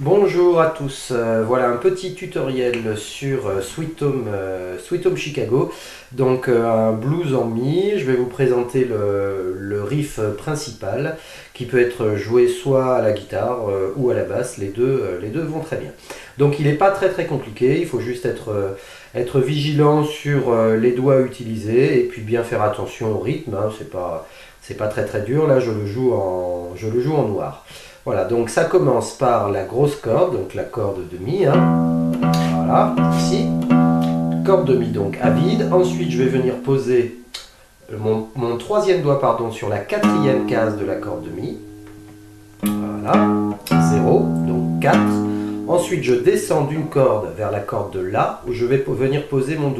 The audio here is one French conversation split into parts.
Bonjour à tous, voilà un petit tutoriel sur Sweet Home Chicago, donc un blues en mi. Je vais vous présenter le riff principal qui peut être joué soit à la guitare ou à la basse, les deux vont très bien. Donc il n'est pas très compliqué, il faut juste être vigilant sur les doigts utilisés et puis bien faire attention au rythme, hein. C'est pas très dur, là je le joue en noir. Voilà, donc ça commence par la grosse corde, donc la corde de mi, hein. Voilà, ici, corde de mi donc à vide. Ensuite, je vais venir poser mon troisième doigt sur la quatrième case de la corde de mi. Voilà, 0, donc 4. Ensuite, je descends d'une corde vers la corde de la, où je vais venir poser mon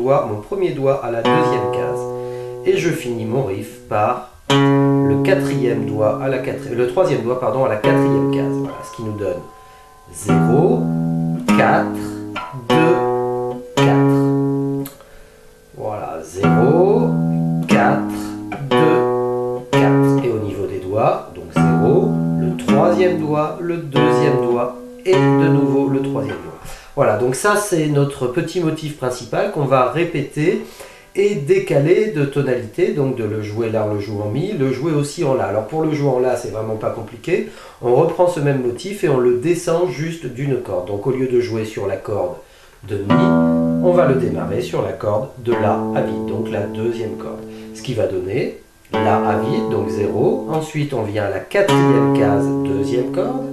premier doigt à la deuxième case. Et je finis mon riff par le troisième doigt à la quatrième case. Voilà, ce qui nous donne 0, 4, 2, 4. Voilà, 0, 4, 2, 4. Et au niveau des doigts, donc 0, le troisième doigt, le deuxième doigt et de nouveau le troisième doigt. Voilà, donc ça c'est notre petit motif principal qu'on va répéter et décaler de tonalité, donc de le jouer là, on le joue en mi, le jouer aussi en la. Alors pour le jouer en la, c'est vraiment pas compliqué. On reprend ce même motif et on le descend juste d'une corde. Donc au lieu de jouer sur la corde de mi, on va le démarrer sur la corde de la à vide, donc la deuxième corde. Ce qui va donner la à vide, donc 0. Ensuite on vient à la quatrième case, deuxième corde.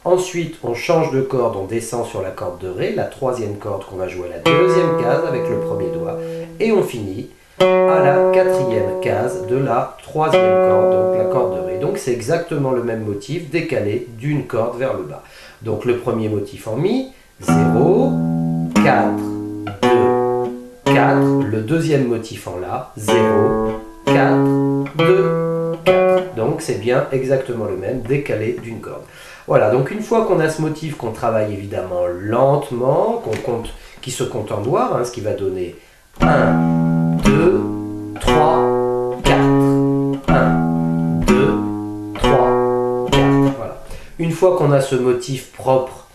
Ensuite, on change de corde, on descend sur la corde de Ré, la troisième corde qu'on va jouer à la deuxième case avec le premier doigt. Et on finit à la quatrième case de la troisième corde, donc la corde de Ré. Donc c'est exactement le même motif, décalé d'une corde vers le bas. Donc le premier motif en Mi, 0, 4, 2, 4. Le deuxième motif en La, 0, 4, 2, 4. Donc c'est bien exactement le même, décalé d'une corde. Voilà, donc une fois qu'on a ce motif qu'on travaille évidemment lentement, qui se compte en doigts, hein, ce qui va donner 1, 2, 3, 4. 1, 2, 3, 4. Voilà. Une fois qu'on a ce motif propre,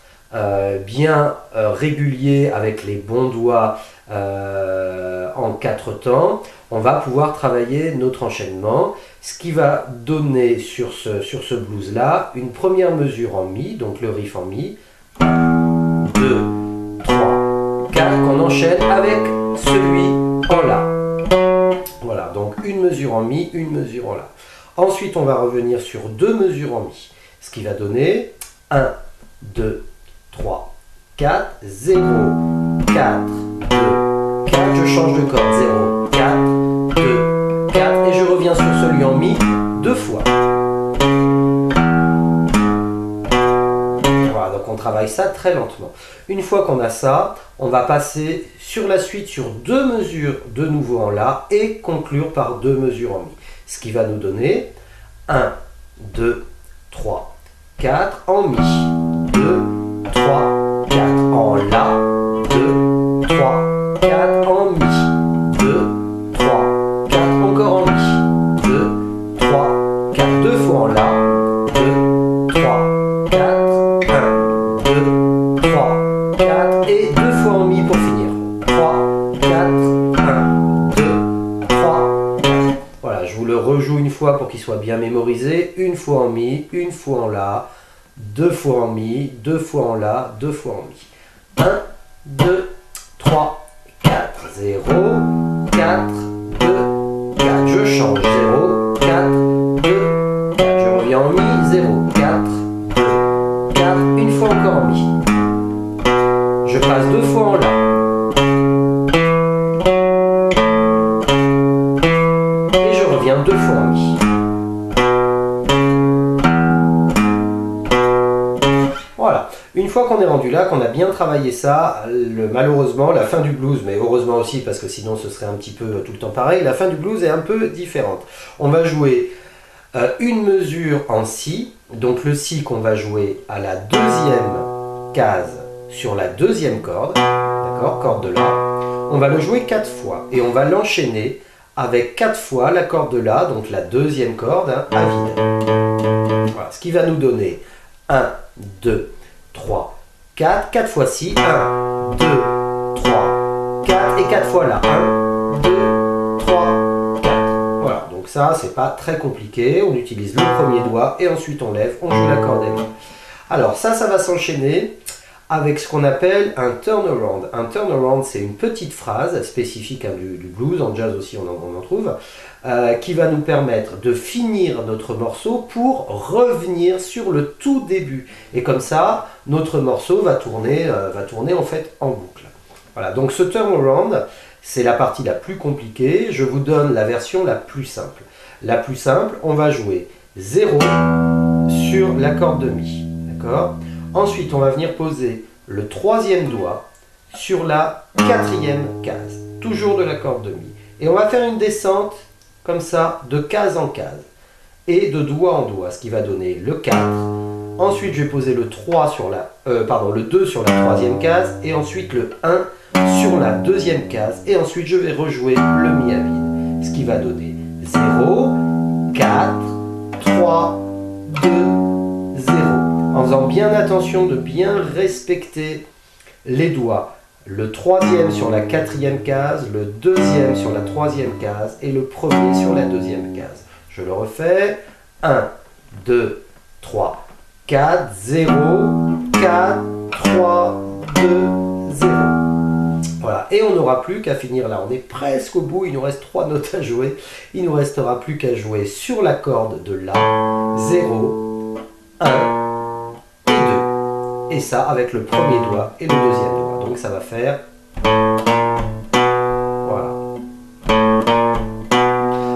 bien régulier, avec les bons doigts en 4 temps, on va pouvoir travailler notre enchaînement, ce qui va donner sur ce blues là une première mesure en mi, donc le riff en mi, 1, 2, 3, 4, qu'on enchaîne avec celui en la. Voilà, donc une mesure en mi, une mesure en la. Ensuite on va revenir sur deux mesures en mi, ce qui va donner 1, 2, 3, 4, 0, 4, 2, 4, je change de corde, 0, 4, 2, 4, et je reviens sur celui en mi deux fois. Voilà, donc on travaille ça très lentement. Une fois qu'on a ça, on va passer sur la suite sur deux mesures de nouveau en la et conclure par deux mesures en mi. Ce qui va nous donner 1, 2, 3, 4 en mi, 2, 3, 4 en la, 2, 3, 4 en mi, 2, 3, 4 encore en mi, 2, 3, 4, deux fois en la, 2, 3, 4, 1, 2, 3, 4 et deux fois en mi pour finir. 3, 4, 1, 2, 3, 4. Voilà, je vous le rejoue une fois pour qu'il soit bien mémorisé. Une fois en mi, une fois en la, deux fois en mi, deux fois en la, deux fois en mi. 1, 2, 3, 4, 0, 4, 2, 4. Je change, 0, 4, 2, 4. Je reviens en mi, 0, 4, 2, 4. Une fois encore en mi. Je passe deux fois en la. Et je reviens deux fois en mi. Voilà, une fois qu'on est rendu là, qu'on a bien travaillé ça, malheureusement la fin du blues, mais heureusement aussi parce que sinon ce serait un petit peu tout le temps pareil, la fin du blues est un peu différente. On va jouer une mesure en si, donc le si qu'on va jouer à la deuxième case sur la deuxième corde, d'accord, corde de la, on va le jouer 4 fois et on va l'enchaîner avec 4 fois la corde de la, donc la deuxième corde, hein, à vide. Voilà, ce qui va nous donner 1, 2, 3, 4, 4 fois ci, 1, 2, 3, 4 et 4 fois là, 1, 2, 3, 4. Voilà, donc ça c'est pas très compliqué, on utilise le premier doigt et ensuite on lève, on joue l'accord des mains. Alors ça va s'enchaîner avec ce qu'on appelle un turnaround. Un turnaround, c'est une petite phrase spécifique du blues, en jazz aussi on en trouve, qui va nous permettre de finir notre morceau pour revenir sur le tout début. Et comme ça, notre morceau va tourner en fait en boucle. Voilà, donc ce turnaround, c'est la partie la plus compliquée. Je vous donne la version la plus simple. La plus simple, on va jouer 0 sur l'accord de Mi. D'accord ? Ensuite, on va venir poser le troisième doigt sur la quatrième case, toujours de l'accord de Mi. Et on va faire une descente comme ça, de case en case, et de doigt en doigt, ce qui va donner le 4. Ensuite, je vais poser le 2 sur la troisième case, et ensuite le 1 sur la deuxième case, et ensuite je vais rejouer le Mi à vide, ce qui va donner 0, 4, 3, 2, 0. En faisant bien attention de bien respecter les doigts. Le troisième sur la quatrième case, le deuxième sur la troisième case et le premier sur la deuxième case. Je le refais. 1, 2, 3, 4, 0, 4, 3, 2, 0. Voilà, et on n'aura plus qu'à finir là. On est presque au bout, il nous reste 3 notes à jouer. Il ne nous restera plus qu'à jouer sur la corde de La, 0, 1, et ça avec le premier doigt et le deuxième doigt. Donc ça va faire... Voilà.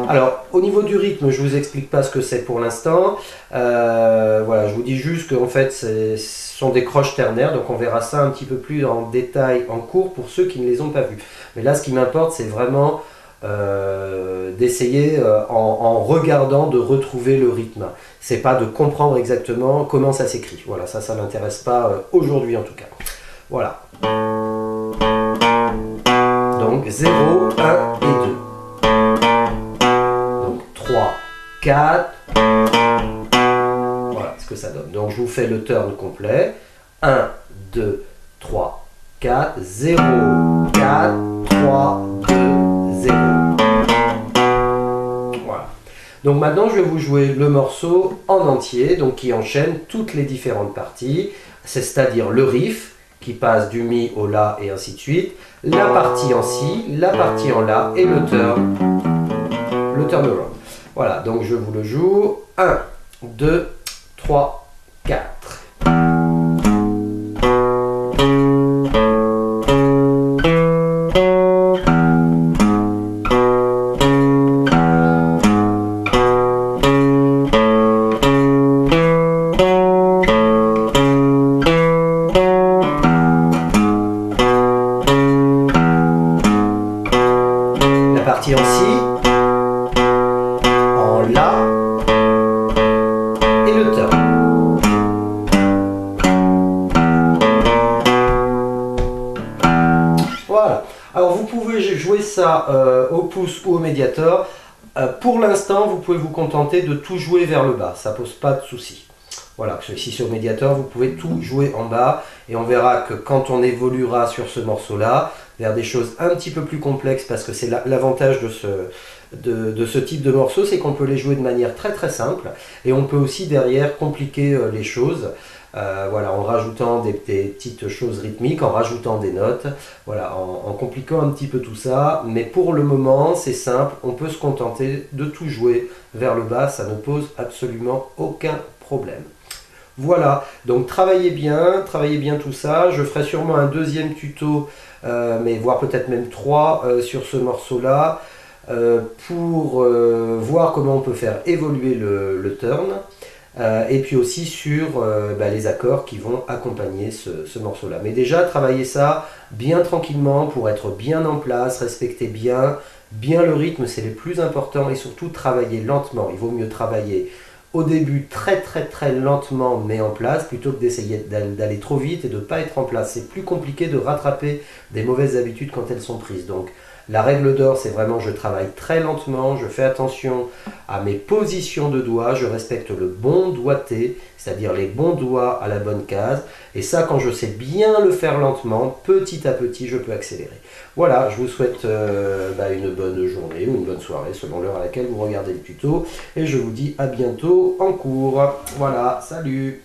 Alors, au niveau du rythme, je ne vous explique pas ce que c'est pour l'instant. Voilà, je vous dis juste qu'en fait, ce sont des croches ternaires. Donc on verra ça un petit peu plus en détail en cours pour ceux qui ne les ont pas vus. Mais là, ce qui m'importe, c'est vraiment... d'essayer en regardant de retrouver le rythme. C'est pas de comprendre exactement comment ça s'écrit. Voilà, ça m'intéresse pas aujourd'hui en tout cas. Voilà. Donc 0, 1 et 2. Donc 3, 4. Voilà ce que ça donne. Donc je vous fais le turn complet. 1, 2, 3, 4, 0, 4, 3, 2, 0. Voilà. Donc maintenant je vais vous jouer le morceau en entier, donc qui enchaîne toutes les différentes parties, c'est-à-dire le riff qui passe du Mi au La et ainsi de suite, la partie en Si, la partie en La et le turnaround. Voilà, donc je vous le joue. 1, 2, 3, 4. Partie en Si, en La et le turn. Voilà. Alors vous pouvez jouer ça au pouce ou au médiator. Pour l'instant, vous pouvez vous contenter de tout jouer vers le bas. Ça pose pas de souci. Voilà, ici sur médiator, vous pouvez tout jouer en bas et on verra que quand on évoluera sur ce morceau-là, vers des choses un petit peu plus complexes, parce que c'est l'avantage de ce type de morceau, c'est qu'on peut les jouer de manière très très simple et on peut aussi derrière compliquer les choses, voilà, en rajoutant des petites choses rythmiques, en rajoutant des notes, voilà, en compliquant un petit peu tout ça, mais pour le moment c'est simple, on peut se contenter de tout jouer vers le bas, ça ne pose absolument aucun problème. Voilà, donc travaillez bien tout ça. Je ferai sûrement un deuxième tuto, mais voire peut-être même 3 sur ce morceau-là, pour voir comment on peut faire évoluer le turn, et puis aussi sur les accords qui vont accompagner ce morceau-là. Mais déjà, travaillez ça bien tranquillement pour être bien en place, respectez bien le rythme, c'est le plus important, et surtout travailler lentement. Il vaut mieux travailler au début très lentement mais en place, plutôt que d'essayer d'aller trop vite et de ne pas être en place. C'est plus compliqué de rattraper des mauvaises habitudes quand elles sont prises. Donc La règle d'or, c'est vraiment je travaille très lentement, je fais attention à mes positions de doigts, je respecte le bon doigté, c'est-à-dire les bons doigts à la bonne case. Et ça, quand je sais bien le faire lentement, petit à petit, je peux accélérer. Voilà, je vous souhaite une bonne journée ou une bonne soirée selon l'heure à laquelle vous regardez le tuto. Et je vous dis à bientôt en cours. Voilà, salut!